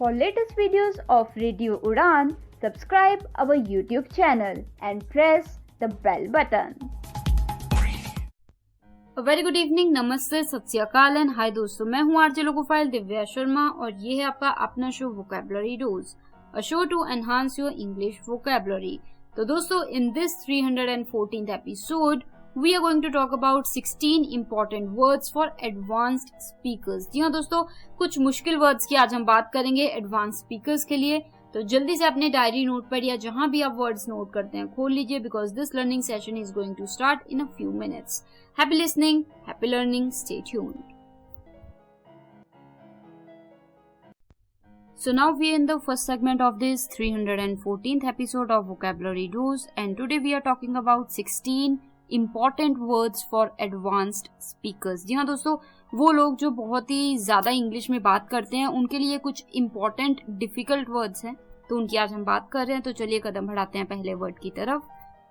For latest videos of Radio Udan, subscribe our YouTube channel and press the bell button. Very good evening, नमस्ते, सत श्री अकाल and hi दोस्तों, मैं हूँ RJ लोकोफाइल Divya Sharma और ये है आपका अपना show vocabulary dose, a show to enhance your English vocabulary. तो दोस्तों, in this 314th episode we are going to talk about 16 important words for advanced speakers. जी हाँ दोस्तों, कुछ मुश्किल वर्ड्स की आज हम बात करेंगे एडवांस स्पीकर्स के लिए। तो जल्दी से अपने डायरी नोट पर या जहां भी आप वर्ड्स नोट करते हैं खोल लीजिए, because this learning session is going to start in a few minutes. Happy listening, happy learning, stay tuned. So now we are in the first segment of this 314th episode of Vocabulary Dose, and today we are talking about 16 important words for advanced speakers। जी हाँ दोस्तों, वो लोग जो बहुत ही ज्यादा English में बात करते हैं उनके लिए कुछ important difficult words हैं, तो उनकी आज हम बात कर रहे हैं। तो चलिए कदम बढ़ाते हैं पहले वर्ड की तरफ,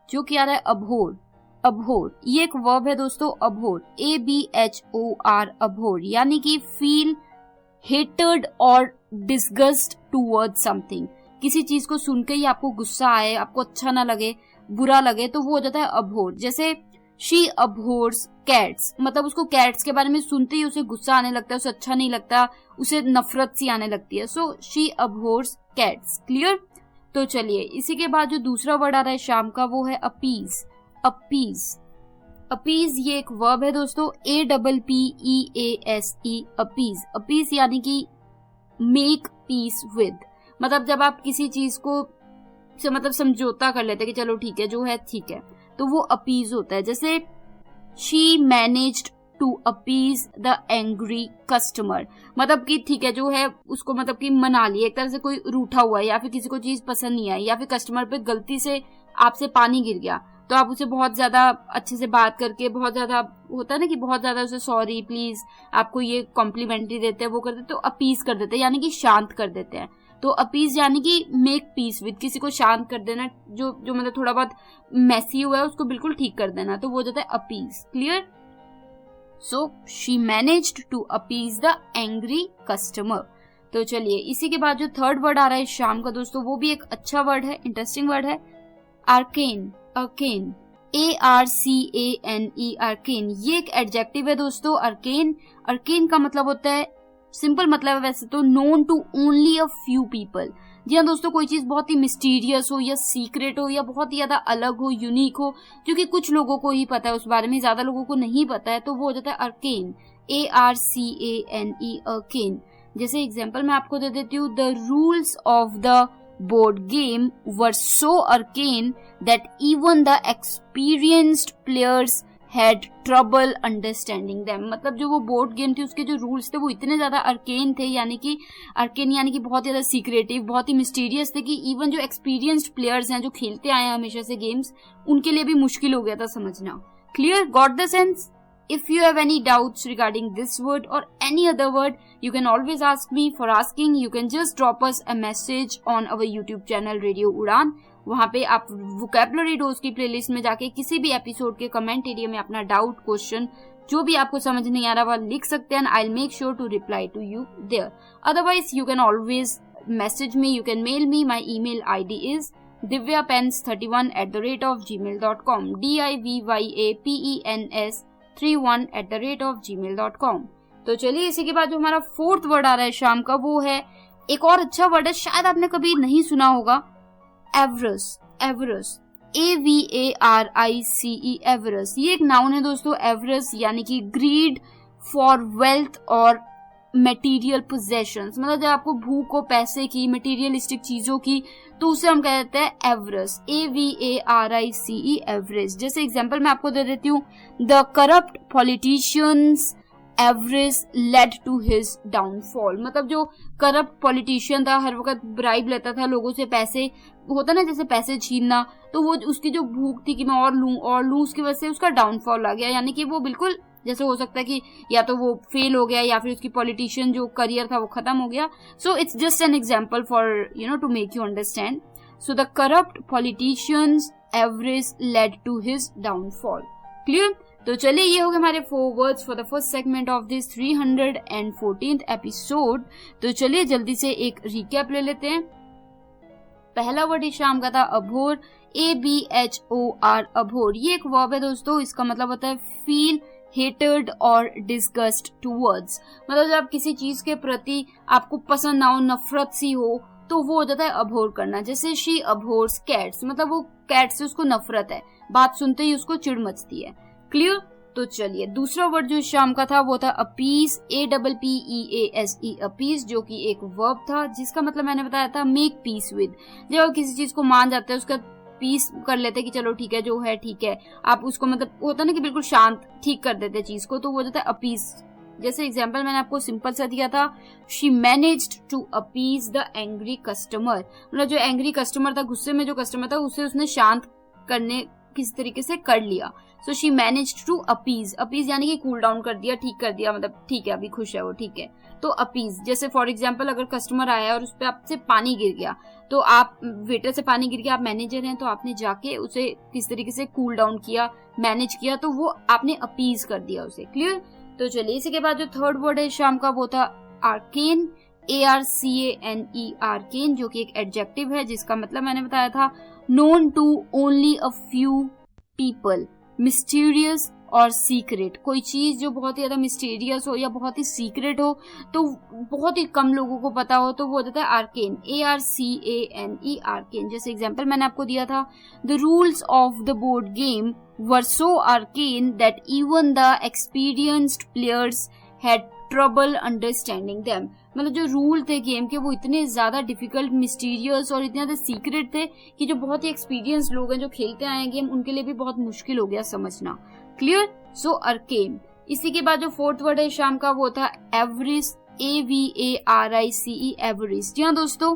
जो कि आ रहा है अबोर। अबोर ये एक वर्ब है दोस्तों, अबोर, ABHOR, अबोर यानी कि फील हेटेड और डिस्गस्ट टूवर्ड समथिंग। किसी चीज को सुन के ही आपको गुस्सा आए, आपको अच्छा ना लगे, बुरा लगे, तो वो हो जाता है अबोर। जैसे शी अबोर्स कैट्स, मतलब उसको कैट्स के बारे में सुनते ही उसे गुस्सा आने लगता है, उसे अच्छा नहीं लगता, उसे नफरत सी आने लगती है। So she adores cats, clear. तो चलिए इसी के बाद जो दूसरा वर्ड आ रहा है शाम का, वो है अपीज। अपीज, अपीज ये एक वर्ब है दोस्तों, APPEASE, अपीज। अपीज यानी कि मेक पीस विद, मतलब जब आप किसी चीज को से मतलब समझौता कर लेते हैं कि चलो ठीक है, जो है ठीक है, तो वो अपीज होता है। जैसे she managed to appease the angry customer, मतलब कि ठीक है, जो है उसको मतलब कि मना लिया। एक तरह से कोई रूठा हुआ है या फिर किसी को चीज पसंद नहीं आई या फिर कस्टमर पे गलती से आपसे पानी गिर गया, तो आप उसे बहुत ज्यादा अच्छे से बात करके, बहुत ज्यादा होता है ना कि बहुत ज्यादा उसे सॉरी प्लीज, आपको ये कॉम्प्लीमेंट्री देते हैं, वो कर देते, तो अपीज कर देते हैं यानी कि शांत कर देते हैं। तो अपीज यानी कि मेक पीस विद, किसी को शांत कर देना, जो मतलब थोड़ा बहुत मैसी हुआ है उसको बिल्कुल ठीक कर देना, तो वो हो जाता है appease, clear. So she managed to appease the angry customer. तो चलिए इसी के बाद जो थर्ड वर्ड आ रहा है शाम का दोस्तों, वो भी एक अच्छा वर्ड है, इंटरेस्टिंग वर्ड है, आर्केन। अर्केन, ARCANE, अर्केन ये एक एडजेक्टिव है दोस्तों। अर्केन, अर्केन का मतलब होता है, सिंपल मतलब है वैसे तो, known to only a few people. जी हाँ दोस्तों, कोई चीज बहुत ही मिस्टीरियस हो या सीक्रेट हो या बहुत ही ज्यादा अलग हो, यूनिक हो, क्योंकि कुछ लोगों को ही पता है उस बारे में, ज्यादा लोगों को नहीं पता है, तो वो हो जाता है अर्केन, ARCANE, अर्केन। जैसे एग्जाम्पल मैं आपको दे देती हूँ, the rules of the board game were so arcane that even the experienced players had trouble understanding them। मतलब जो वो बोर्ड गेम थी उसके जो रूल्स थे वो इतने ज्यादा अर्केन थे, यानी कि अर्केन यानी कि बहुत ज्यादा सीक्रेटिव, बहुत ही मिस्टीरियस थे, कि इवन जो एक्सपीरियंस्ड प्लेयर्स हैं, जो खेलते आए हैं हमेशा से गेम्स, उनके लिए भी मुश्किल हो गया था समझना। Clear, got the sense? If you have any doubts regarding this word or any other word, you can always ask me. For asking, you can just drop us a message on our YouTube channel Radio Udan। वहाँ पे आप vocabulary dose की playlist में जाके किसी भी episode के comment area में अपना डाउट, क्वेश्चन, जो भी आपको समझ नहीं आ रहा वह लिख सकते हैं, I'll make sure to reply to you there. Otherwise, you can always message me, you can mail me. My email ID is divyapens31@gmail.com, DIVYAPENS31@gmail.com। तो चलिए इसी के बाद जो हमारा फोर्थ वर्ड आ रहा है शाम का, वो है एक और अच्छा वर्ड है, शायद आपने कभी नहीं सुना होगा, एवरस। एवरस, AVARICE, एवरस ये एक नाउन है दोस्तों। एवरस यानी कि ग्रीड फॉर वेल्थ और मटेरियल पोजेशंस, मतलब जब आपको भूख हो पैसे की, मटेरियलिस्टिक चीजों की, तो उसे हम कहते हैं एवरस, AVARICE, एवरेज। जैसे एग्जांपल मैं आपको दे देती हूँ, the corrupt politicians avarice led to his downfall, मतलब जो करप्ट पॉलिटिशियन था, हर वक्त ब्राइब लेता था लोगों से, पैसे होता ना जैसे पैसे छीनना, तो वो उसकी जो भूख थी कि मैं और लूं, उसकी वजह से उसका डाउनफॉल आ गया, यानी कि वो बिल्कुल जैसे हो सकता है कि या तो वो फेल हो गया या फिर उसकी पॉलिटिशियन जो करियर था वो खत्म हो गया। So it's just an example for to make you understand. So the corrupt politicians avarice led to his downfall, clear. तो चलिए ये हो गए हमारे 4 words for the first segment of this 314th episode. तो चलिए जल्दी से एक रिकैप ले लेते हैं। पहला वर्ड इस शाम का था अभोर, ABHOR, अभोर। ये एक वर्ब है दोस्तों, इसका मतलब होता है फील हेटेड और डिस्गस्ट टूवर्ड्स। मतलब जब किसी चीज के प्रति आपको पसंद ना हो, नफरत सी हो, तो वो हो जाता है अभोर करना। जैसे शी अभोर्स कैट्स, मतलब वो कैट से उसको नफरत है, बात सुनते ही उसको चिढ़ मचती है। क्लियर? तो चलिए दूसरा वर्ड जो शाम का था वो था अपीस, APPEASE, अपीस, जो कि एक वर्ब था जिसका मतलब मैंने बताया था मेक पीस विद। जब किसी चीज को मान जाते हैं, उसका पीस कर लेते हैं कि चलो ठीक है, जो है ठीक है, आप उसको मतलब होता है ना कि बिल्कुल शांत ठीक कर देते चीज को, तो वो जाता है अपीस। जैसे एग्जाम्पल मैंने आपको सिंपल सा दिया था, she managed to appease the angry customer. मतलब जो एंग्री कस्टमर था, गुस्से में जो कस्टमर था, उसे उसने शांत करने किसी तरीके से कर लिया। So she managed to appease, appease यानी कि कूल डाउन कर दिया, ठीक कर दिया, मतलब ठीक है अभी खुश है वो, ठीक है। तो अपीज, जैसे फॉर एग्जाम्पल अगर कस्टमर आया और उस पर आपसे पानी गिर गया, तो आप वेटर से पानी गिर गया, आप मैनेजर हैं, तो आपने जाके उसे किस तरीके से कूल डाउन किया, मैनेज किया, तो वो आपने अपीज कर दिया उसे। क्लियर? तो चलिए इसी के बाद जो थर्ड वर्ड है शाम का वो था आर्केन, ARCANE, आर्केन, जो कि एक एडजेक्टिव है जिसका मतलब मैंने बताया था known to only a few people, mysterious और सीक्रेट। कोई चीज जो बहुत ही ज्यादा मिस्टीरियस हो या बहुत ही सीक्रेट हो, तो बहुत ही कम लोगों को पता हो, तो वो हो जाता है आर्केन, ARCANE, आर्केन। जैसे एग्जांपल मैंने आपको दिया था, the rules of the board game were so arcane that even the experienced players had trouble understanding them. मतलब जो रूल थे गेम के वो इतने ज्यादा डिफिकल्ट, मिस्टीरियस और इतने ज्यादा सीक्रेट थे कि जो बहुत ही एक्सपीरियंस लोग हैं जो खेलते आए गेम, उनके लिए भी बहुत मुश्किल हो गया समझना। क्लियर? सो आर्केन। इसी के बाद जो फोर्थ वर्ड है शाम का वो था एवरिस, AVARICE, एवरिस। जी हाँ दोस्तों,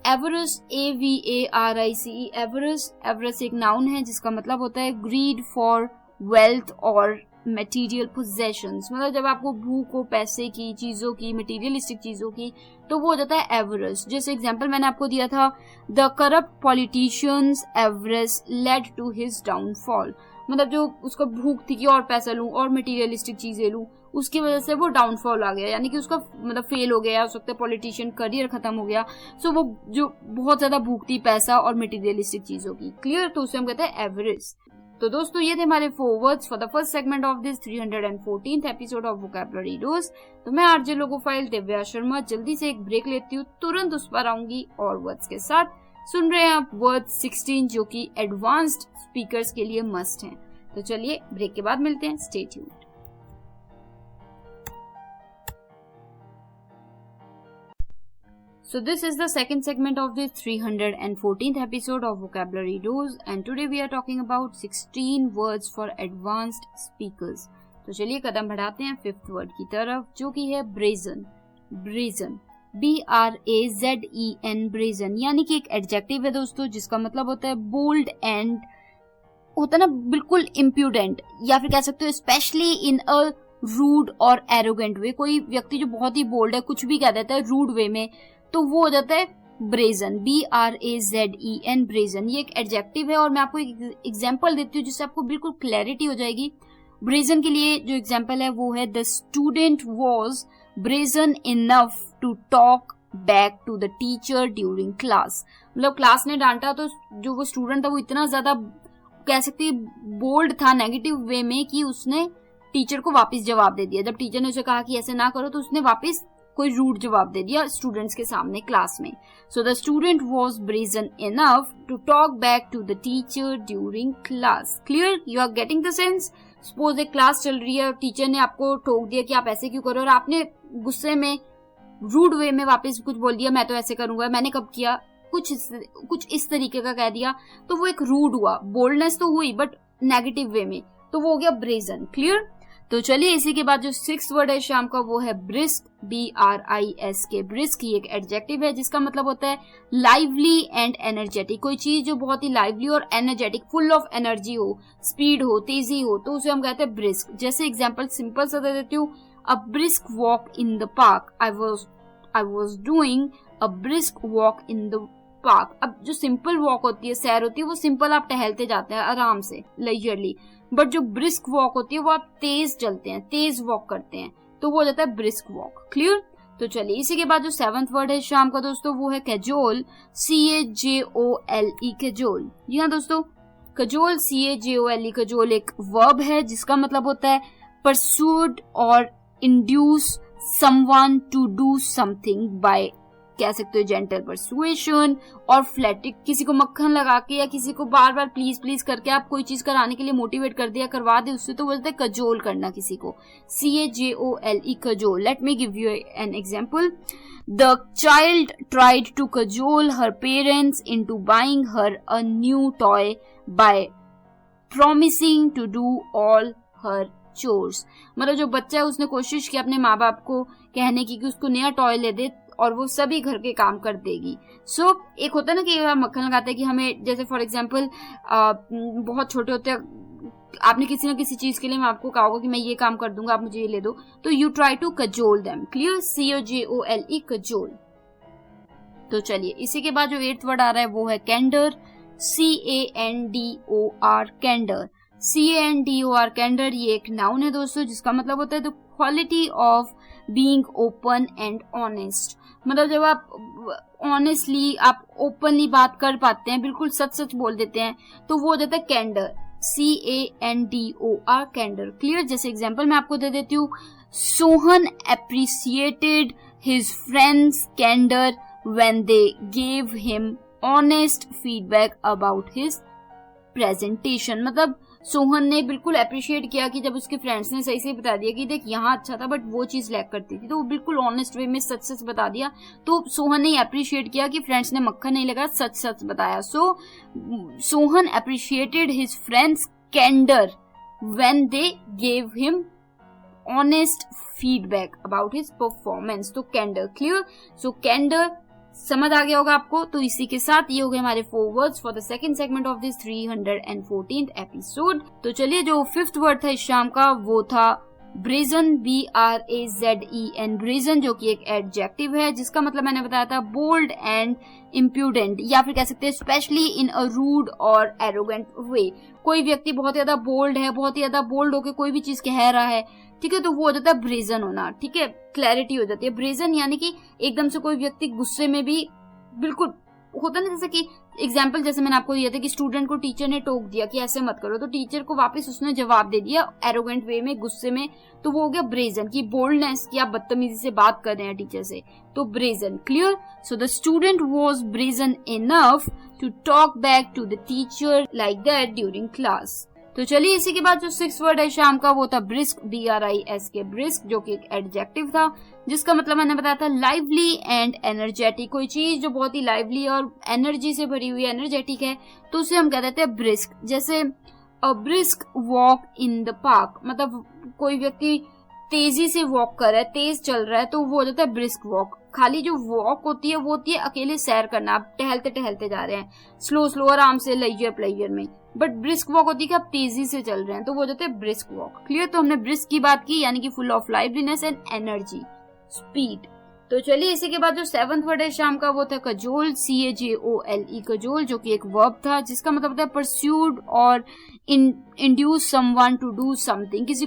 एवरिस, AVARICE, एवरिस। एवरिस एक नाउन है जिसका मतलब होता है ग्रीड फॉर वेल्थ और मटेरियल पोजेशंस। मतलब जब आपको भूख हो पैसे की, चीजों की, मटेरियलिस्टिक चीजों की, तो वो हो जाता है एवरेज। जैसे एग्जांपल मैंने आपको दिया था, the corrupt politicians avarice led to his downfall. मतलब जो उसको भूख थी कि और पैसा लूं और मटेरियलिस्टिक चीजें लूं, उसकी वजह से वो डाउनफॉल आ गया, यानी कि उसका मतलब फेल हो गया, हो सकता है पॉलिटिशियन करियर खत्म हो गया। सो वो जो बहुत ज्यादा भूख थी पैसा और मटेरियलिस्टिक चीजों की। क्लियर? तो उसे हम कहते हैं एवरेज। तो दोस्तों ये थे हमारे 4 words for the first segment of this 314th episode of vocabulary dose. तो मैं आरजे लोगोफाइल दिव्या शर्मा जल्दी से एक ब्रेक लेती हूँ, तुरंत उस पर आऊंगी और वर्ड्स के साथ। सुन रहे हैं आप वर्ड्स 16 जो कि एडवांस्ड स्पीकर्स के लिए मस्ट हैं। तो चलिए ब्रेक के बाद मिलते हैं, stay tuned. So this is the second segment of this 314th episode of Vocabulary Dose and today we are talking about 16 words for advanced speakers. तो चलिए कदम बढ़ाते हैं 5th वर्ड की तरफ जो कि है ब्रेजन। ब्रेजन, BRAZEN, ब्रेजन, यानी कि एक एडजेक्टिव है दोस्तों जिसका मतलब होता है बोल्ड एंड होता है ना बिल्कुल इम्प्यूडेंट, या फिर कह सकते हो स्पेशली इन अ रूड और एरोगेंट वे। कोई व्यक्ति जो बहुत ही बोल्ड है, कुछ भी कह देता है रूड वे में, तो वो हो जाता है ब्रेजन, BRAZEN, ब्रेजन। ये एक एडजेक्टिव है और मैं आपको एक एग्जांपल देती हूँ जिससे आपको बिल्कुल क्लैरिटी हो जाएगी। ब्रेजन के लिए जो एग्जांपल है वो है the student was brazen enough to talk back to the teacher during class. मतलब क्लास ने डांटा तो जो वो स्टूडेंट था वो इतना ज्यादा कह सकते बोल्ड था नेगेटिव वे में कि उसने टीचर को वापस जवाब दे दिया। जब टीचर ने उसे कहा कि ऐसे ना करो तो उसने वापस कोई रूड जवाब दे दिया स्टूडेंट्स के सामने क्लास में। So the student was brazen enough to talk back to the teacher during class. Clear? You are getting the sense? Suppose एक क्लास चल रही है और टीचर ने आपको टोक दिया कि आप ऐसे क्यों करो, और आपने गुस्से में रूड वे में वापस कुछ बोल दिया, मैं तो ऐसे करूंगा, मैंने कब किया, कुछ इस तरीके का कह दिया, तो वो एक रूड हुआ। बोल्डनेस तो हुई बट नेगेटिव वे में, तो वो हो गया ब्रेजन। क्लियर? तो चलिए इसी के बाद जो 6th वर्ड है शाम का वो है ब्रिस्क, BRISK। ब्रिस्क ये एक एडजेक्टिव है जिसका मतलब होता है लाइवली एंड एनर्जेटिक। कोई चीज जो बहुत ही लाइवली और एनर्जेटिक, फुल ऑफ एनर्जी हो, स्पीड हो, तेजी हो, तो उसे हम कहते हैं ब्रिस्क। जैसे एग्जांपल सिंपल सा दे देती हूँ, a brisk walk in the park, I was doing a brisk walk in the park. अब जो सिंपल वॉक होती है, सैर होती है, वो सिंपल आप टहलते जाते हैं आराम से, लेजरली। बट जो ब्रिस्क वॉक होती है वो आप तेज चलते हैं, तेज वॉक करते हैं, तो वो हो जाता है ब्रिस्क वॉक। क्लियर? तो चलिए इसी के बाद जो 7th वर्ड है शाम का दोस्तों वो है कैजोल, CAJOLE, कैजोल। जी हाँ दोस्तों, कैजोल CAJOLE कैजोल एक वर्ब है जिसका मतलब होता है परसूड और induce someone to do something by, कह सकते हो जेंटल परसुएशन और फ्लैटिक, किसी को मक्खन लगा के या किसी को बार बार प्लीज प्लीज करके आप कोई चीज कराने के लिए मोटिवेट कर दिया, करवा दे उससे, तो बोलते हैं कजोल करना किसी को, CAJOLE cajole. Let me give you an example. The child tried to cajole her parents into buying her a new toy by promising to do all her chores. मतलब जो बच्चा है उसने कोशिश की अपने माँ बाप को कहने की कि उसको नया टॉय ले दे और वो सभी घर के काम कर देगी। सो एक होता है ना कि मक्खन लगाते हैं कि हमें, जैसे फॉर एग्जांपल बहुत छोटे होते हैं, आपने किसी ना किसी चीज के लिए मैं आपको कहा होगा कि मैं ये काम कर दूंगा, आप मुझे ये ले दो, तो you try to cajole them. Clear? CAJOLE cajole. तो चलिए इसी के बाद जो 8th वर्ड आ रहा है वो है कैंडर, CANDOR कैंडर। CANDOR कैंडर ये एक नाउन है दोस्तों जिसका मतलब होता है the quality of being open and honest. मतलब जब आप ऑनेस्टली, आप ओपनली बात कर पाते हैं, बिल्कुल सच सच बोल देते हैं, तो वो हो जाता है कैंडर, CANDOR कैंडर। क्लियर? जैसे एग्जांपल मैं आपको दे देती हूँ, Sohan appreciated his friends candour when they gave him honest feedback about his presentation. मतलब सोहन ने बिल्कुल अप्रिशिएट किया कि जब उसके फ्रेंड्स ने सही से बता दिया कि देख यहाँ अच्छा था बट वो चीज लैक करती थी, तो वो बिल्कुल ऑनेस्ट वे में सच सच बता दिया, तो सोहन ने अप्रिशिएट किया कि फ्रेंड्स ने मक्खन नहीं लगाया, सच सच बताया। So Sohan appreciated his friends candour when they gave him honest feedback about his performance. तो कैंडर। क्लियर? सो कैंडर समझ आ गया होगा आपको। तो इसी के साथ ये हो गए हमारे 4 words for the second segment of this 314th episode. तो चलिए जो 5th वर्ड था इस शाम का वो था ब्रेजन, BRAZEN, ब्रेजन, जो कि एक एडजेक्टिव है जिसका मतलब मैंने बताया था बोल्ड एंड इम्प्यूडेंट, या फिर कह सकते हैं स्पेशली इन अ रूड और एरोगेंट वे। कोई व्यक्ति बहुत ज्यादा बोल्ड है, बहुत ही ज्यादा बोल्ड होकर कोई भी चीज कह रहा है, ठीक है, तो वो हो जाता है ब्रेजन होना। ठीक है, क्लैरिटी हो जाती है। ब्रेजन यानी कि एकदम से कोई व्यक्ति गुस्से में भी बिल्कुल होता ना, जैसे कि एग्जाम्पल जैसे मैंने आपको दिया था कि स्टूडेंट को टीचर ने टोक दिया कि ऐसे मत करो, तो टीचर को वापस उसने जवाब दे दिया एरोगेंट वे में, गुस्से में, तो वो हो गया ब्रेजन की बोल्डनेस, कि आप बदतमीजी से बात कर रहे हैं टीचर से, तो brazen. Clear? So the student was brazen enough to talk back to the teacher like that during class. तो चलिए इसी के बाद जो 6th वर्ड है शाम का वो था ब्रिस्क, BRISK, ब्रिस्क, जो कि एक एडजेक्टिव था जिसका मतलब मैंने बताया था लाइवली एंड एनर्जेटिक। कोई चीज जो बहुत ही लाइवली और एनर्जी से भरी हुई, एनर्जेटिक है, तो उसे हम कह देते हैं ब्रिस्क। जैसे a brisk walk in the park, मतलब कोई व्यक्ति तेजी से वॉक कर रहा है, तेज चल रहा है, तो वो हो जाता है ब्रिस्क वॉक। खाली जो वॉक होती है वो होती है अकेले सैर करना, आप टहलते टहलते जा रहे हैं, स्लो स्लो आराम से, लेजर प्लेजर में। बट ब्रिस्क वॉक होती है कि आप तेजी से चल रहे हैं, तो वो हो जाता है ब्रिस्क वॉक। क्लियर? तो हमने ब्रिस्क की बात की, यानी कि full of liveliness and energy, speed. तो चलिए इसी के बाद जो 7th वर्ड है शाम का वो था कजोल, CAJOLE, कजोल, जो कि एक वर्ब था जिसका मतलब होता है परस्यूड और induce someone to do something. किसी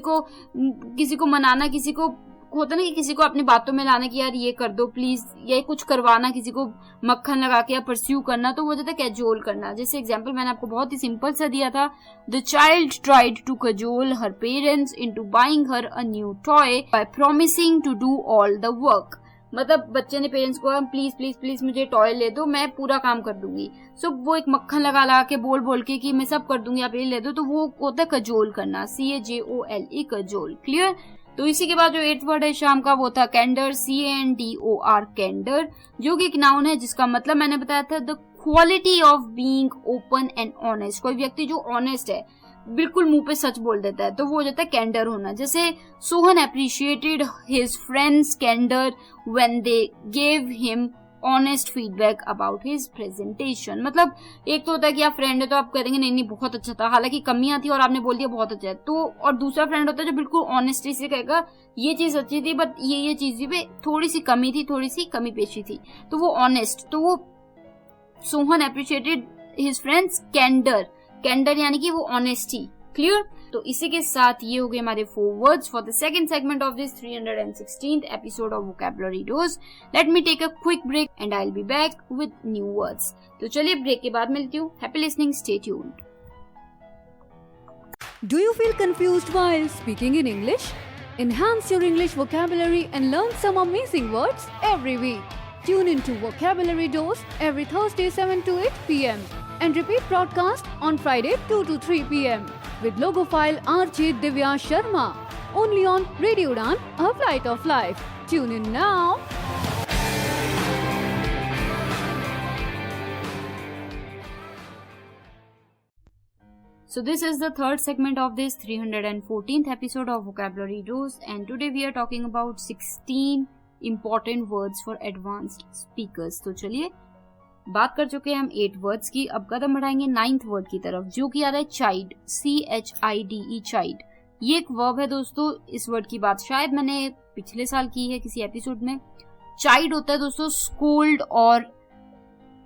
को मनाना, किसी को होता ना कि किसी को अपनी बातों में लाना कि यार ये कर दो प्लीज, या कुछ करवाना, किसी को मक्खन लगा के या परस्यू करना, तो वो जाता है कैजोल करना। जैसे एग्जांपल मैंने आपको बहुत ही सिंपल सा दिया था, the child tried to cajole her parents into buying her a new toy by promising to do all the work. मतलब बच्चे ने पेरेंट्स को प्लीज प्लीज प्लीज मुझे टॉय ले दो, मैं पूरा काम कर दूंगी। सो वो एक मक्खन लगा के बोल के कि मैं सब कर दूंगी, आप ये ले दो, तो वो होता है कजोल करना, CAJOLE, कजोल। क्लियर? तो इसी के बाद जो 8th वर्ड है शाम का वो था कैंडर, CANDOR, कैंडर, जो कि एक नाउन है जिसका मतलब मैंने बताया था the quality of being open and honest. कोई व्यक्ति जो ऑनेस्ट है, बिल्कुल मुंह पे सच बोल देता है, तो वो हो जाता है कैंडर होना। जैसे Sohan appreciated his friends candour when they gave him honest feedback about his presentation. मतलब एक तो होता है कि आप फ्रेंड है तो आप करेंगे नहीं बहुत अच्छा था, हालांकि कमियां थी और आपने बोल दिया बहुत अच्छा है, तो और दूसरा फ्रेंड होता है जो बिल्कुल ऑनेस्टी से कहेगा ये चीज अच्छी थी बट ये चीज भी थोड़ी सी कमी थी, थोड़ी सी कमी पेशी थी, तो वो ऑनेस्ट। तो वो सोहन अप्रिशिएटेड हिज फ्रेंड्स कैंडर, कैंडर यानी कि वो ऑनेस्टी। क्लियर? तो इसी के साथ ये हो गए हमारे 4 words for the second segment of this 316th episode of vocabulary dose. Let me take a quick break and I will be back with new words. तो चलिए ब्रेक के बाद मिलती हूँ. Happy listening, stay tuned. Do you feel confused while speaking in English? Enhance your English vocabulary and learn some amazing words every week. Tune into Vocabulary Dose every Thursday 7 to 8 p.m. and repeat broadcast on Friday 2 to 3 p.m. with logophile RJ Divya Sharma. Only on Radio Udan, a flight of life. Tune in now. So this is the third segment of this 314th episode of Vocabulary Dose, and today we are talking about 16 important words for advanced speakers. तो चलिए बात कर चुके हैं हम 8 words की. अब कदम बढ़ाएंगे 9th वर्ड की तरफ, जो कि आ रहा है चाइल्ड, CHIDE, चाइल्ड. ये एक वर्ब है दोस्तों. इस वर्ड की बात शायद मैंने पिछले साल की है किसी एपिसोड में. चाइल्ड होता है दोस्तों स्कोल्ड, और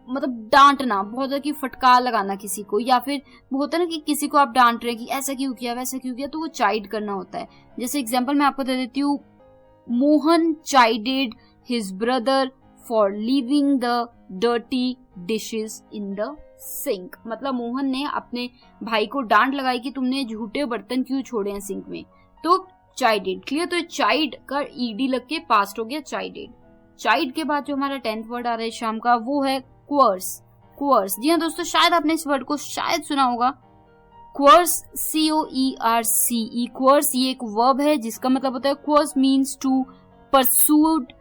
मतलब डांटना, बहुत ज्यादा की फटकार लगाना किसी को, या फिर वो होता है ना कि किसी को आप डांट रहे कि ऐसा क्यों किया वैसा क्यों किया, तो वो चाइड करना होता है. जैसे एग्जांपल मैं आपको दे देती हूँ. Mohan chided his brother for leaving the dirty dishes in the sink. मतलब मोहन ने अपने भाई को डांट लगाई कि तुमने झूठे बर्तन क्यों छोड़े हैं सिंक में. तो चाइडेड, क्लियर. तो चाइड का ईडी लग के पास्ट हो गया चाइडेड. चाइड के बाद जो हमारा 10th वर्ड आ रहा है शाम का, वो है क्वर्स. क्वर्स, जी हाँ दोस्तों, शायद आपने इस वर्ड को शायद सुना होगा. क्वर्स, COERCE. क्वर्स ये एक वर्ब है जिसका मतलब होता है, क्वर्स मीन्स टू परसूड.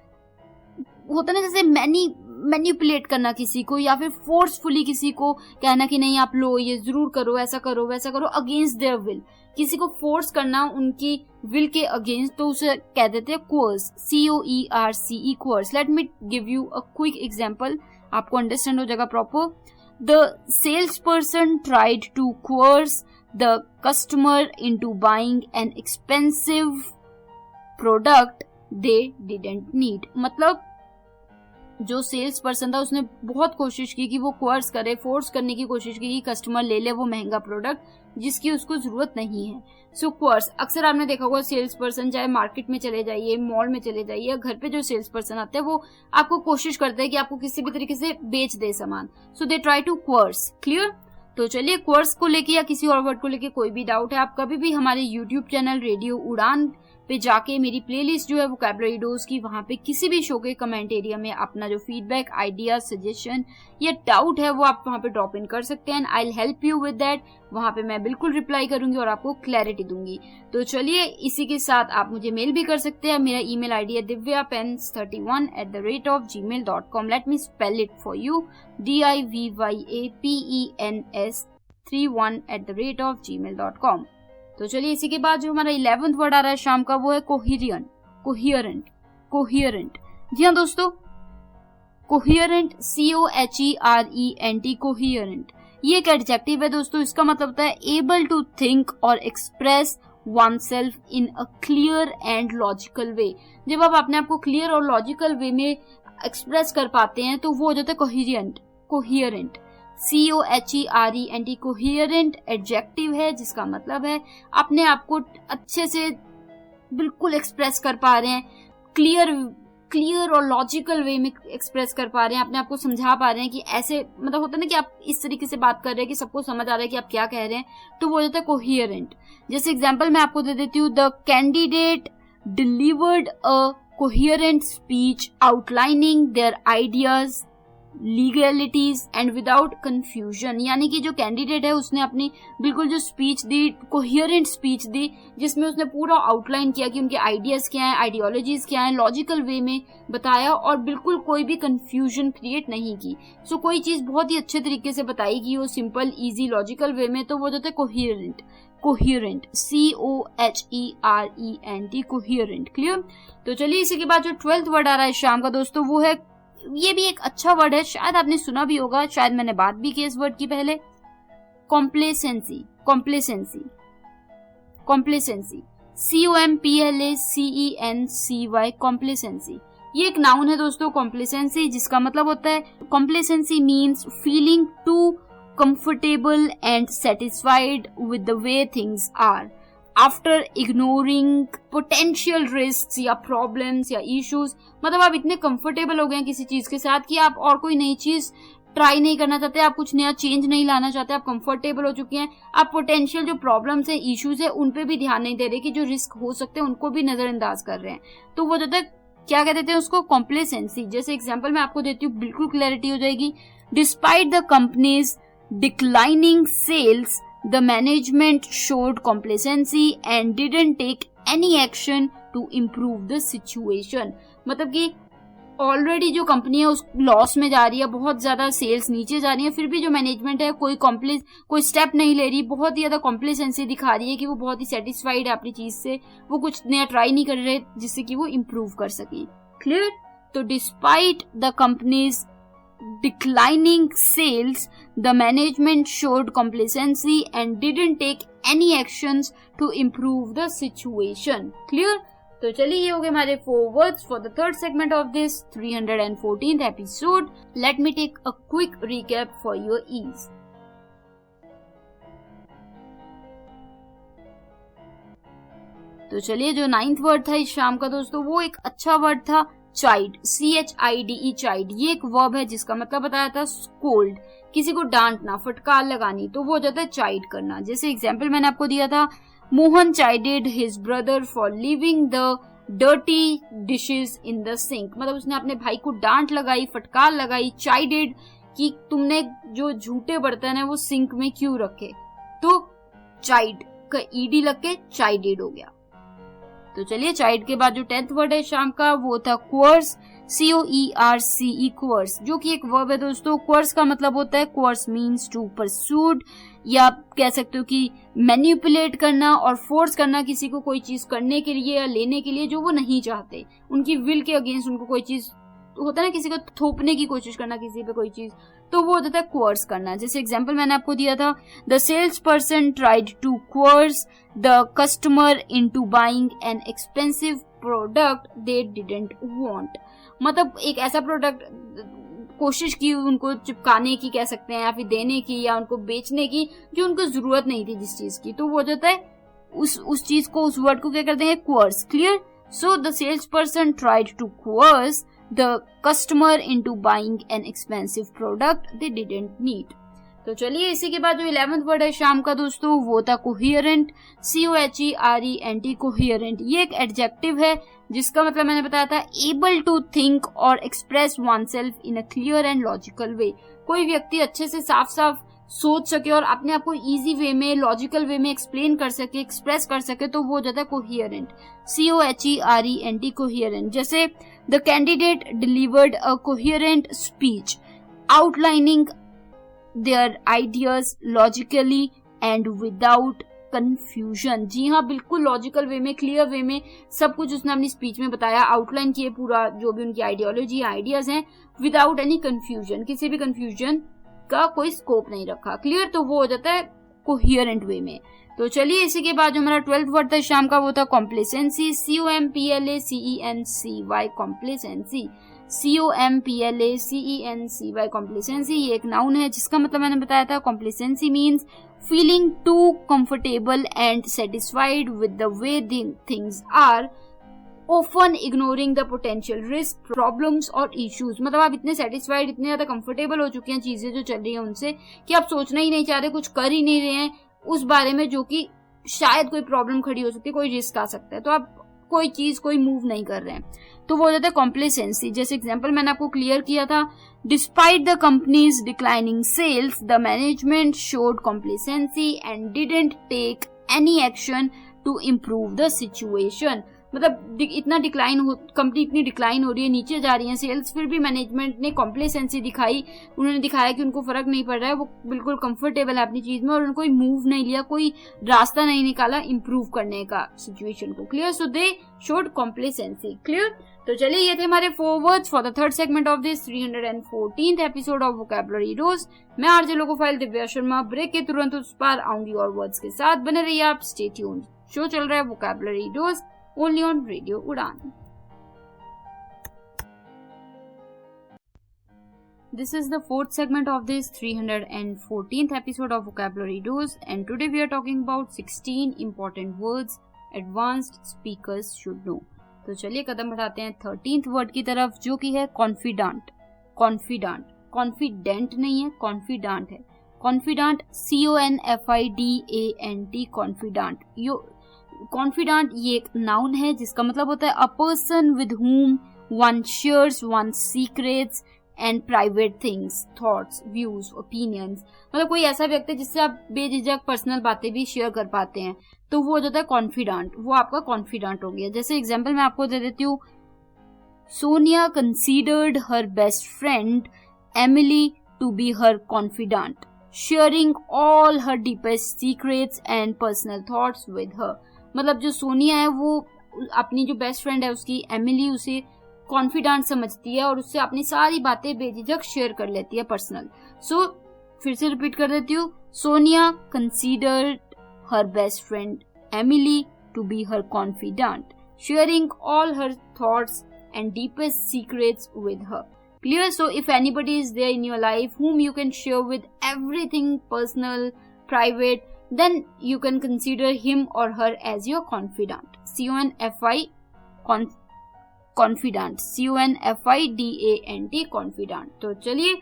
होता है ना जैसे मैनिपुलेट करना किसी को, या फिर फोर्सफुली किसी को कहना कि नहीं आप लो, ये जरूर करो, ऐसा करो वैसा करो, अगेंस्ट देयर विल. किसी को फोर्स करना उनकी विल के अगेंस्ट, तो उसे कह देते हैं coerce. COERCE, coerce. Let me give you a quick example, आपको अंडरस्टैंड हो जाएगा proper. The sales person tried to coerce the customer into buying an expensive product they didn't need. मतलब जो सेल्स पर्सन था उसने बहुत कोशिश की कि वो क्वर्स करे, फोर्स करने की कोशिश की कि कस्टमर ले ले वो महंगा प्रोडक्ट जिसकी उसको जरूरत नहीं है. सो क्वर्स, अक्सर आपने देखा होगा सेल्स पर्सन, चाहे मार्केट में चले जाइए, मॉल में चले जाइए, घर पे जो सेल्स पर्सन आते हैं वो आपको कोशिश करते हैं कि आपको किसी भी तरीके से बेच दे सामान. सो दे ट्राई टू क्वर्स. क्लियर. तो चलिए क्वर्स को लेके या किसी और वर्ड को लेके कोई भी डाउट है, आप कभी भी हमारे यूट्यूब चैनल रेडियो उड़ान पे जाके मेरी प्लेलिस्ट जो है वोकैबुलरी डोज की, वहां पे किसी भी शो के कमेंट एरिया में अपना जो फीडबैक, आइडिया, सजेशन या डाउट है वो आप वहां पे ड्रॉप इन कर सकते हैं. I will help you with that. वहां पे मैं बिल्कुल रिप्लाई करूंगी और आपको क्लैरिटी दूंगी. तो चलिए इसी के साथ आप मुझे मेल भी कर सकते हैं. मेरा ईमेल आईडी है divyapens31@gmail.com. Let me spell it for you. DIVYAPENS31@gmail.com. तो चलिए इसी के बाद जो हमारा 11th वर्ड आ रहा है शाम का, वो है कोहेरेंट. Coherent, coherent. जी हाँ दोस्तों, कोहेरेंट, COHERENT, कोहेरेंट. ये एक एडजेक्टिव है दोस्तों. इसका मतलब होता है एबल टू थिंक और express oneself in a clear and logical way. जब आप अपने आप को क्लियर और लॉजिकल वे में एक्सप्रेस कर पाते हैं तो वो हो जाता है coherent. Coherent, COHERENT, coherent adjective है जिसका मतलब है अपने आप को अच्छे से बिल्कुल एक्सप्रेस कर पा रहे हैं, क्लियर और लॉजिकल वे में एक्सप्रेस कर पा रहे हैं, अपने आप को समझा पा रहे हैं कि ऐसे, मतलब होता है ना कि आप इस तरीके से बात कर रहे हैं कि सबको समझ आ रहा है कि आप क्या कह रहे हैं, तो वो हो जाता है कोहेरेंट. जैसे एग्जांपल मैं आपको दे देती हूँ. The candidate delivered a coherent speech outlining their ideas, legalities and without confusion. यानी कि जो कैंडिडेट है उसने अपनी बिल्कुल जो स्पीच दी, कोहेरेंट स्पीच दी, जिसमें उसने पूरा आउटलाइन किया कि उनके आइडियाज क्या हैं, आइडियोलॉजीज क्या हैं, लॉजिकल वे में बताया और बिल्कुल कोई भी कंफ्यूजन क्रिएट नहीं की. सो कोई चीज बहुत ही अच्छे तरीके से बताई गई हो, सिंपल, इजी, लॉजिकल वे में, तो वो जाता है coherent. Coherent, COHERENT, coherent. Clear. तो चलिए इसी के बाद जो 12th वर्ड आ रहा है शाम का दोस्तों, वो है, ये भी एक अच्छा वर्ड है, शायद आपने सुना भी होगा, शायद मैंने बात भी की इस वर्ड की पहले. Complacency, complacency, complacency, COMPLACENCY, complacency. ये एक नाउन है दोस्तों, कॉम्प्लेसेंसी, जिसका मतलब होता है, complacency means feeling to comfortable and satisfied with the way things are after ignoring potential risks या problems या issues। मतलब आप इतने comfortable हो गए हैं किसी चीज के साथ कि आप और कोई नई चीज ट्राई नहीं करना चाहते, आप कुछ नया चेंज नहीं लाना चाहते, आप कंफर्टेबल हो चुके हैं। आप पोटेंशियल जो प्रॉब्लम्स है, इश्यूज है, उन पे भी ध्यान नहीं दे रहे कि जो रिस्क हो सकते हैं उनको भी नजरअंदाज कर रहे हैं। तो वो जाता है क्या कहते हैं उसको, कॉम्प्लेसेंसी। जैसे एग्जांपल मैं आपको देती हूँ, बिल्कुल क्लैरिटी हो जाएगी। Despite the companies declining sales the management showed complacency and didn't take any action to improve the situation. मतलब कि ऑलरेडी जो कंपनी है उस लॉस में जा रही है, बहुत ज्यादा सेल्स नीचे जा रही है, फिर भी जो मैनेजमेंट है कोई स्टेप नहीं ले रही, बहुत ही ज्यादा कॉम्प्लेसेंसी दिखा रही है कि वो बहुत ही सेटिस्फाइड है अपनी चीज से, वो कुछ नया ट्राई नहीं कर रहे जिससे कि वो इम्प्रूव कर सके। क्लियर? तो despite the companies declining sales the management showed complacency and didn't take any actions to improve the situation. Clear? तो चलिए ये हो गए हमारे 4 words for the third segment of this 314th episode. Let me take a quick recap for your ease. तो चलिए जो 9th word था इस शाम का दोस्तों, वो एक अच्छा वर्ड था, चाइड, CHIDE, चाइड। ये एक वर्ब है जिसका मतलब बताया था स्कोल्ड, किसी को डांटना, फटकार लगानी, तो वो हो जाता है चाइड करना। जैसे एग्जाम्पल मैंने आपको दिया था, Mohan chided his brother for leaving the dirty dishes in the sink। मतलब उसने अपने भाई को डांट लगाई, फटकार लगाई, chided, कि तुमने जो झूठे बर्तन है वो सिंक में क्यों रखे। तो chide का ED लग के chided हो गया। तो चलिए chide के बाद जो 10th वर्ड है शाम का, वो था coerce, COERCE, coerce, जो कि एक वर्ब है दोस्तों। coerce का मतलब होता है, coerce means to persuade, या कह सकते हो कि मैनिपुलेट करना और फोर्स करना किसी को कोई चीज करने के लिए या लेने के लिए जो वो नहीं चाहते, उनकी विल के अगेंस्ट उनको कोई चीज होता है ना, किसी को थोपने की कोशिश करना किसी पे कोई चीज, तो वो होता है कोर्स करना। जैसे एग्जांपल मैंने आपको दिया था, the sales person tried to coerce the customer into buying an expensive product they didn't want. मतलब एक ऐसा प्रोडक्ट कोशिश की उनको चिपकाने की कह सकते हैं, या फिर देने की या उनको बेचने की जो उनको जरूरत नहीं थी जिस चीज की, तो वो जाता है उस चीज को, उस वर्ड को क्या करते हैं, coerce. Clear? So the sales person tried to coerce the customer into buying an expensive product they didn't need. तो चलिए इसी के बाद जो 11th वर्ड है शाम का दोस्तों, वो था कोहेरेंट, COHERENT, कोहेरेंट। ये एक एडजेक्टिव है जिसका मतलब मैंने बताया था, एबल टू थिंक और express oneself in a clear and logical वे। कोई व्यक्ति अच्छे से साफ साफ सोच सके और अपने आप को इजी वे में, लॉजिकल वे में एक्सप्लेन कर सके, एक्सप्रेस कर सके, तो वो हो जाता है कोहेरेंट, COHERENT, कोहेरेंट। जैसे the candidate delivered a coherent speech outlining their ideas logically and without confusion. जी हाँ, बिल्कुल लॉजिकल वे में, क्लियर वे में सब कुछ उसने अपनी स्पीच में बताया, आउटलाइन किए पूरा जो भी उनकी आइडियोलॉजी, आइडियाज हैं, विदाउट एनी कंफ्यूजन, किसी भी कंफ्यूजन का कोई स्कोप नहीं रखा। क्लियर? तो वो हो जाता है कोहेरेंट वे में। तो चलिए इसी के बाद जो हमारा 12th वर्ड था शाम का, वो था complacency, COMPLACENCY, complacency, COMPLACENCY, complacency. ये एक नाउन है जिसका मतलब मैंने बताया था, complacency means feeling to comfortable and satisfied with the way things are, often ignoring the potential risk, problems और issues। मतलब आप इतने सेटिस्फाइड, इतने ज्यादा कंफर्टेबल हो चुके हैं चीजें जो चल रही है उनसे, कि आप सोचना ही नहीं चाह रहे, कुछ कर ही नहीं रहे हैं उस बारे में जो कि शायद कोई प्रॉब्लम खड़ी हो सकती है, कोई रिस्क आ सकता है, तो आप कोई चीज, कोई मूव नहीं कर रहे हैं, तो वो हो जाता है कॉम्प्लेसेंसी। जैसे एग्जांपल मैंने आपको क्लियर किया था, despite the companies declining sales the management showed complacency and didn't take any action to improve the situation. मतलब इतना कंपनी इतनी डिक्लाइन हो रही है, नीचे जा रही है सेल्स, फिर भी मैनेजमेंट ने कॉम्प्लेसेंसी दिखाई, उन्होंने दिखाया कि उनको फर्क नहीं पड़ रहा है, वो बिल्कुल कंफर्टेबल है अपनी चीज में और उन्होंने कोई मूव नहीं लिया, कोई रास्ता नहीं निकाला इम्प्रूव करने का सिचुएशन को। Clear? So they showed complacency. Clear? तो चलिए ये थे हमारे 4 words for the third segment of this 314th episode of vocabulary dose. मैं आरजे लोकोफाइल दिव्या शर्मा ब्रेक के तुरंत उस पार आऊंगी और वर्ड्स के साथ, बने रहिए आप, स्टे ट्यून्ड। शो चल रहा है vocabulary dose only on Radio Udan। This is the fourth segment of this 314th episode of Vocabulary Dose, and today we are talking about 16 important words advanced speakers should know. तो चलिए कदम बढ़ाते हैं 13th word की तरफ, जो कि है confident. Confident, confident नहीं है, कॉन्फिडेंट है. Confident, CONFIDANT, confident. कॉन्फिडेंट ये एक नाउन है जिसका मतलब होता है a person with whom one shares one's secrets and private things, thoughts, views, opinions. मतलब कोई ऐसा व्यक्ति जिससे आप बेझिझक पर्सनल बातें भी शेयर कर पाते हैं, तो वो हो जाता है कॉन्फिडेंट. वो आपका कॉन्फिडेंट हो गया. जैसे एग्जांपल मैं आपको दे देती हूँ. Sonia considered her best friend Emily to be her confidant, sharing all her deepest secrets and personal thoughts with her. मतलब जो सोनिया है वो अपनी जो बेस्ट फ्रेंड है उसकी एमिली उसे कॉन्फिडेंट समझती है और उससे अपनी सारी बातें बेझिझक शेयर कर लेती है पर्सनल. सो फिर से रिपीट कर देती हूँ. Sonia considered her best friend Emily to be her confidant, sharing all her thoughts and deepest secrets with her. Clear? So if anybody is there in your life whom you can share with everything personal, private, then you can consider him or her as your confidant. confidant, CONFIDANT, confidant. तो चलिए,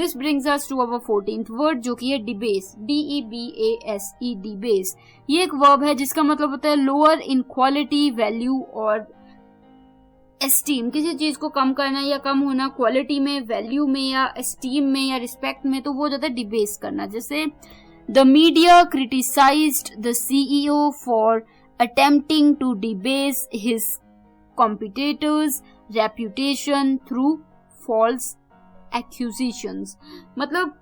this brings us to our 14th word, जो कि है debase, DEBASE, debase. ये एक verb है जिसका मतलब होता है lower in quality, value और एस्टीम. किसी चीज को कम करना या कम होना क्वालिटी में, वैल्यू में या एस्टीम में या रिस्पेक्ट में, तो वो जाता है डिबेस करना. जैसे the media criticized the CEO for attempting to debase his competitors reputation through false accusations. मतलब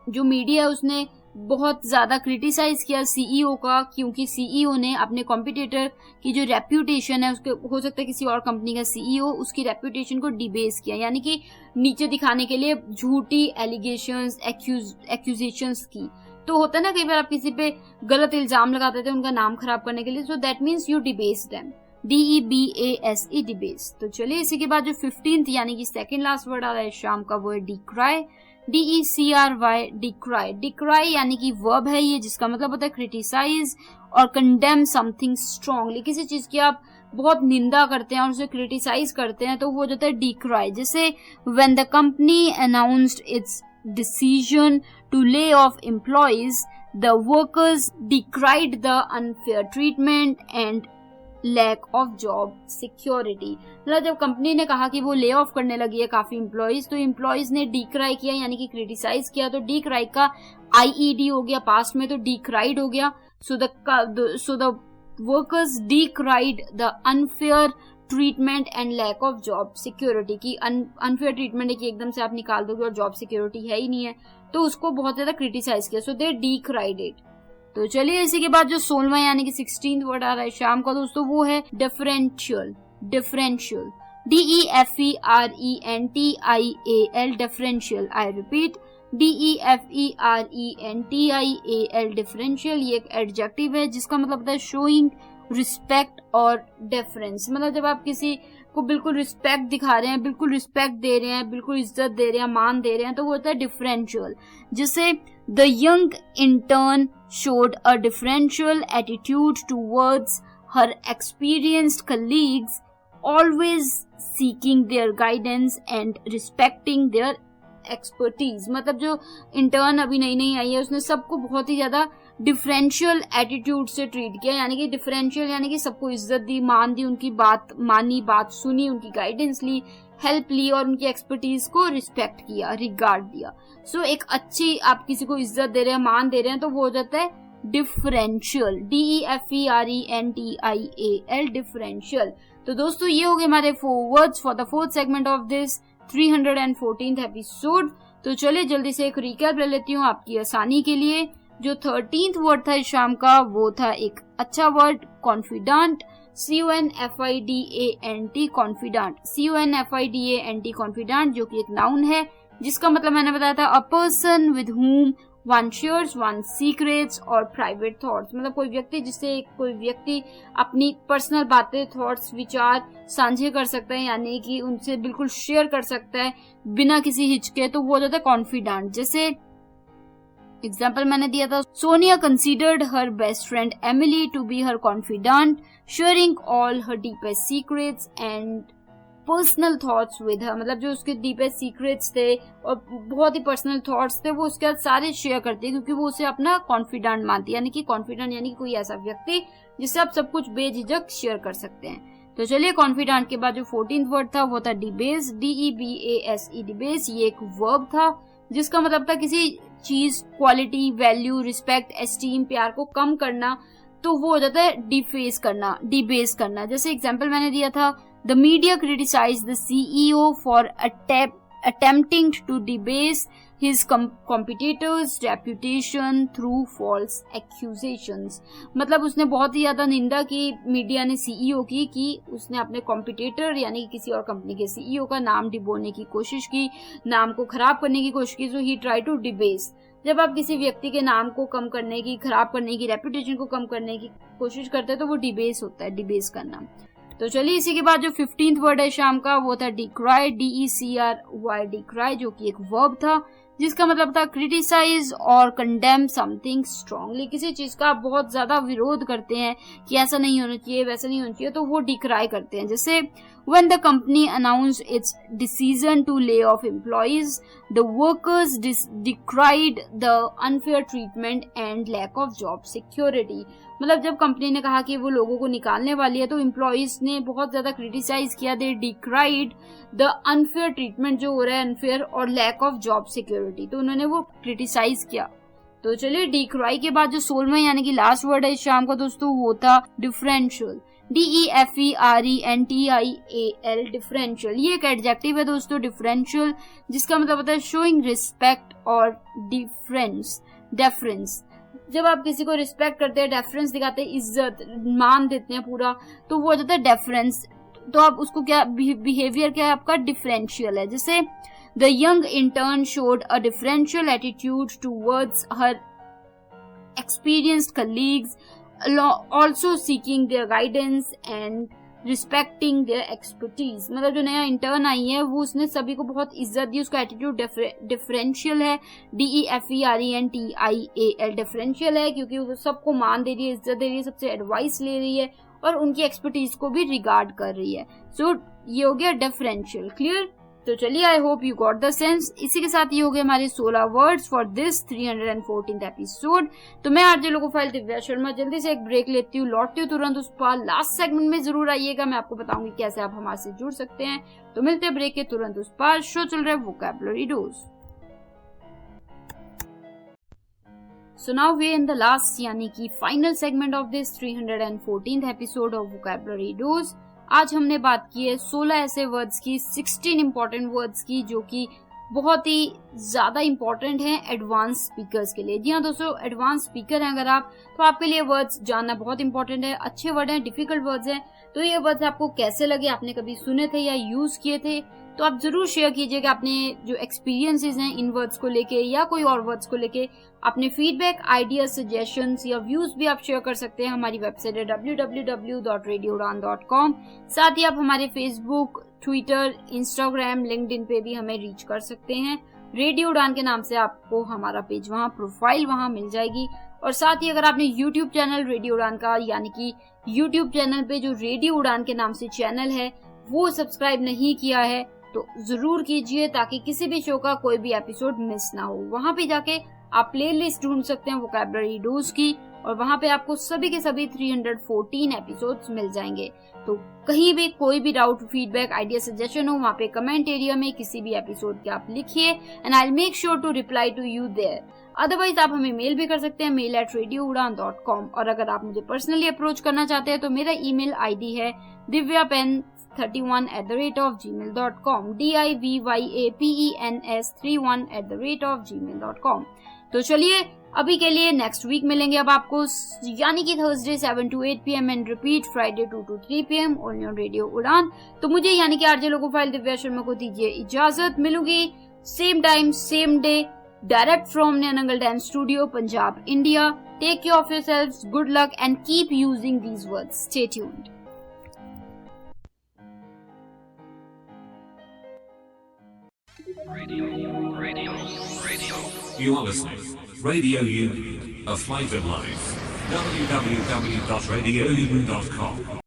जो मीडिया है उसने बहुत ज्यादा क्रिटिसाइज किया CEO का, क्योंकि CEO ने अपने कॉम्पिटिटर की जो रेप्यूटेशन है, उसके हो सकता है किसी और कंपनी का CEO, उसकी रेप्यूटेशन को डिबेस किया, यानी कि नीचे दिखाने के लिए झूठी एलिगेशंस, एक्यूजेशंस की. तो होता है ना कई बार आप किसी पे गलत इल्जाम लगाते थे उनका नाम खराब करने के लिए, so that means you debase them. DEBASE, debase. तो चलिए इसी के बाद जो 15th यानी कि सेकेंड लास्ट वर्ड आ रहा है शाम का, वो है डिक्राई. DECRY, decry. डिक्राई यानी कि वर्ब है ये जिसका मतलब होता है क्रिटिसाइज और कंडेम समथिंग स्ट्रांगली. किसी चीज की आप बहुत निंदा करते हैं और उसे क्रिटिसाइज करते हैं, तो वो हो जाता है डिक्राई. जैसे when the company announced its decision to lay off employees, the workers decried the unfair treatment and lack of job security. मतलब जब कंपनी ने कहा कि वो ले ऑफ करने लगी है काफी एम्प्लॉइज, तो एम्प्लॉइज ने डिक्राई किया यानी कि क्रिटिसाइज किया. तो डिक्राई का IED हो गया पास्ट में, तो डिक्राइड हो गया. So the workers decried the unfair treatment and lack of job security. की अनफेयर ट्रीटमेंट है कि एकदम से आप निकाल दोगे और जॉब सिक्योरिटी है ही नहीं है, तो उसको बहुत ज्यादा क्रिटिसाइज किया. सो दे डिक्राइड इट. तो चलिए इसी के बाद जो 16वां यानी कि 16th वर्ड आ रहा है शाम का दोस्तों, वो है differential. Differential, DEFERENTIAL, differential. I repeat, DEFERENTIAL, differential. ये एक एडजेक्टिव है जिसका मतलब होता है शोइंग रिस्पेक्ट और डिफरेंस. मतलब जब आप किसी को बिल्कुल रिस्पेक्ट दिखा रहे हैं, बिल्कुल रिस्पेक्ट दे रहे हैं, बिल्कुल इज्जत दे रहे हैं, मान दे रहे हैं, तो वो होता है डिफरेंशियल. जैसे the young intern showed a differential attitude towards her experienced colleagues, always seeking their guidance and respecting their expertise. मतलब जो इंटर्न अभी नई नई आई है उसने सबको बहुत ही ज्यादा डिफरेंशियल एटीट्यूड से ट्रीट किया. यानी कि डिफरेंशियल यानी कि सबको इज्जत दी, मान दी, उनकी बात मानी, बात सुनी, उनकी गाइडेंस ली, हेल्प ली और उनकी एक्सपर्टीज को रिस्पेक्ट किया, रिगार्ड दिया. सो एक अच्छी आप किसी को इज्जत दे रहे हैं, मान दे रहे हैं, तो वो हो जाता है डिफरेंशियल. DEFERENTIAL, differential. तो दोस्तों ये हो गए हमारे 4 words for the 4th segment of this 314th episode. तो चलिए जल्दी से एक रिकैप ले लेती हूँ आपकी आसानी के लिए. जो 13th वर्ड था इस शाम का, वो था एक अच्छा word confident. CONFIDANT, confident. CONFIDANT, confident, जो कि एक नाउन है जिसका मतलब मैंने बताया था a person with whom one shares one secrets और प्राइवेट थॉट्स, मतलब कोई व्यक्ति अपनी पर्सनल बातें, थॉट्स, विचार साझे कर सकता है, यानी कि उनसे बिल्कुल शेयर कर सकता है बिना किसी हिचके, तो वो हो जाता है कॉन्फिडेंट। जैसे एग्जाम्पल मैंने दिया था, Sonia considered her best friend Emily to be her confidant, sharing all her deepest secrets and personal thoughts with her, मतलब जो उसके डीपेस्ट सीक्रेट्स थे और बहुत ही पर्सनल थॉट्स थे वो उसके साथ सारे शेयर करती है, क्योंकि वो उसे अपना कॉन्फिडेंट मानती है, यानी कि कॉन्फिडेंट यानी कि कोई ऐसा व्यक्ति जिससे आप सब कुछ बेझिझक शेयर कर सकते हैं। तो चलिए, कॉन्फिडेंट के बाद जो 14th वर्ड था वो था डिबेस, DEBASE, डिबेस। ये एक वर्ब था जिसका मतलब था किसी चीज, क्वालिटी, वैल्यू, रिस्पेक्ट, एस्टीम, प्यार को कम करना, तो वो हो जाता है डिफेस करना, डिबेस करना। जैसे एग्जाम्पल मैंने दिया था, the media criticize the CEO for attempting to debase his competitors' reputation through false accusations, मतलब उसने बहुत ही ज्यादा निंदा की मीडिया ने CEO की, कि उसने अपने कॉम्पिटिटर यानी किसी और कंपनी के CEO का नाम डिबोने की कोशिश की, नाम को खराब करने की कोशिश की। सो ही ट्राई टू डिबेस। जब आप किसी व्यक्ति के नाम को कम करने की, खराब करने की, रेपुटेशन को कम करने की कोशिश करते हैं तो वो डिबेस होता है, डिबेस करना। तो चलिए, इसी के बाद जो 15th वर्ड है शाम का वो था डिक्राई, DECRY, डिक्राई, जो कि एक वर्ब था जिसका मतलब था क्रिटिसाइज और कंडेम समथिंग स्ट्रांगली। किसी चीज का आप बहुत ज्यादा विरोध करते हैं कि ऐसा नहीं होना चाहिए, वैसा नहीं होना चाहिए, तो वो डिक्राई करते हैं। जैसे when the company announced its decision to lay off employees, the workers decried the unfair treatment and lack of job security, मतलब जब कंपनी ने कहा कि वो लोगों को निकालने वाली है तो एम्प्लॉइज ने बहुत ज्यादा क्रिटिसाइज किया, दे डिक्राइड द अनफेयर ट्रीटमेंट जो हो रहा है, अनफेयर, और लैक ऑफ जॉब सिक्योरिटी, तो उन्होंने वो क्रिटिसाइज किया। तो चलिए, डिक्राई के बाद जो 16वां यानी कि लास्ट वर्ड है इस शाम का दोस्तों वो था डिफरेंशियल, DEFERENTIAL, डिफरेंशियल। ये एक एडजेक्टिव है दोस्तों, डिफरेंशियल, जिसका मतलब होता है शोइंग रिस्पेक्ट और डेफरेंस। जब आप किसी को रिस्पेक्ट करते हैं, डेफरेंस दिखाते हैं, इज्जत, मान देते हैं पूरा, तो वो हो जाता है डेफरेंस। तो आप उसको क्या, बिहेवियर क्या है आपका, डिफरेंशियल है। जैसे the young intern showed a differential attitude towards her experienced colleagues, also seeking their guidance and respecting their expertise, मतलब जो नया इंटर्न आई है वो उसने सभी को बहुत इज्जत दी, उसका एटीट्यूड डिफरेंशियल है, DEFERENTIAL, डिफरेंशियल है, क्योंकि वो सबको मान दे रही है, इज्जत दे रही है, सबसे एडवाइस ले रही है और उनकी एक्सपर्टीज को भी रिगार्ड कर रही है। सो ये हो गया डिफरेंशियल। क्लियर? तो चलिए, I hope you got the sense. इसी के साथ ये हो गए हमारे 16 words for this 314th episode. तो मैं आरजे लोकोफाइल दिव्या शर्मा जल्दी से एक ब्रेक लेती हूँ, लौटती हूँ तुरंत उस पर। लास्ट सेगमेंट में जरूर आइएगा, मैं आपको बताऊंगी कैसे आप हमारे से जुड़ सकते हैं। तो मिलते हैं ब्रेक के तुरंत उस पर। शो चल रहा है vocabulary dose. So now we in the last यानी कि final segment of this 314th episode of vocabulary dose. आज हमने बात की है 16 ऐसे वर्ड्स की, 16 इंपॉर्टेंट वर्ड्स की, जो कि बहुत ही ज्यादा इंपॉर्टेंट हैं एडवांस स्पीकर्स के लिए। जी हाँ दोस्तों, एडवांस स्पीकर हैं अगर आप, तो आपके लिए वर्ड्स जानना बहुत इंपॉर्टेंट है। अच्छे वर्ड हैं, डिफिकल्ट वर्ड्स हैं, तो ये वर्ड्स आपको कैसे लगे, आपने कभी सुने थे या यूज किए थे, तो आप जरूर शेयर कीजिएगा अपने जो एक्सपीरियंसेस हैं इन वर्ड्स को लेके या कोई और वर्ड्स को लेके। अपने फीडबैक, आइडिया, सजेशंस या व्यूज भी आप शेयर कर सकते हैं। हमारी वेबसाइट है www.radioudan.com। साथ ही आप हमारे फेसबुक, ट्विटर, इंस्टाग्राम, लिंक्डइन पे भी हमें रीच कर सकते हैं। रेडियो उड़ान के नाम से आपको हमारा पेज वहाँ, प्रोफाइल वहाँ मिल जाएगी। और साथ ही अगर आपने यूट्यूब चैनल रेडियो उड़ान का, यानी कि यूट्यूब चैनल पे जो रेडियो उड़ान के नाम से चैनल है वो सब्सक्राइब नहीं किया है तो जरूर कीजिए, ताकि किसी भी शो का कोई भी एपिसोड मिस ना हो। वहाँ पे जाके आप प्लेलिस्ट ढूंढ सकते हैं वोकैबुलरी डोज की, और वहाँ पे आपको सभी के सभी 314 एपिसोड्स मिल जाएंगे। तो कहीं भी कोई भी डाउट, फीडबैक, आइडिया, सजेशन हो, वहाँ पे कमेंट एरिया में किसी भी एपिसोड के आप लिखिए, and I will make sure to reply to you there. Otherwise आप हमें मेल भी कर सकते हैं, mail@radioudan.com। और अगर आप मुझे पर्सनली अप्रोच करना चाहते हैं तो मेरा ईमेल आईडी है divyapen31@gmail.com, DIVYAPENS31@gmail.com। तो चलिए, अभी के लिए नेक्स्ट वीक मिलेंगे अब आपको, यानी कि Thursday 7 to 8 PM and repeat Friday 2 to 3 PM only on radio उड़ान। तो मुझे यानी कि आरजे लोकोफाइल दिव्या शर्मा को दीजिए इजाजत। मिलूंगी same time same day direct from Nayanangal Dance Studio, Punjab, India. Take care of yourselves, good luck, and keep using these words. Stay tuned. You are listening. Radio U, a flight of life. www.radioubu.com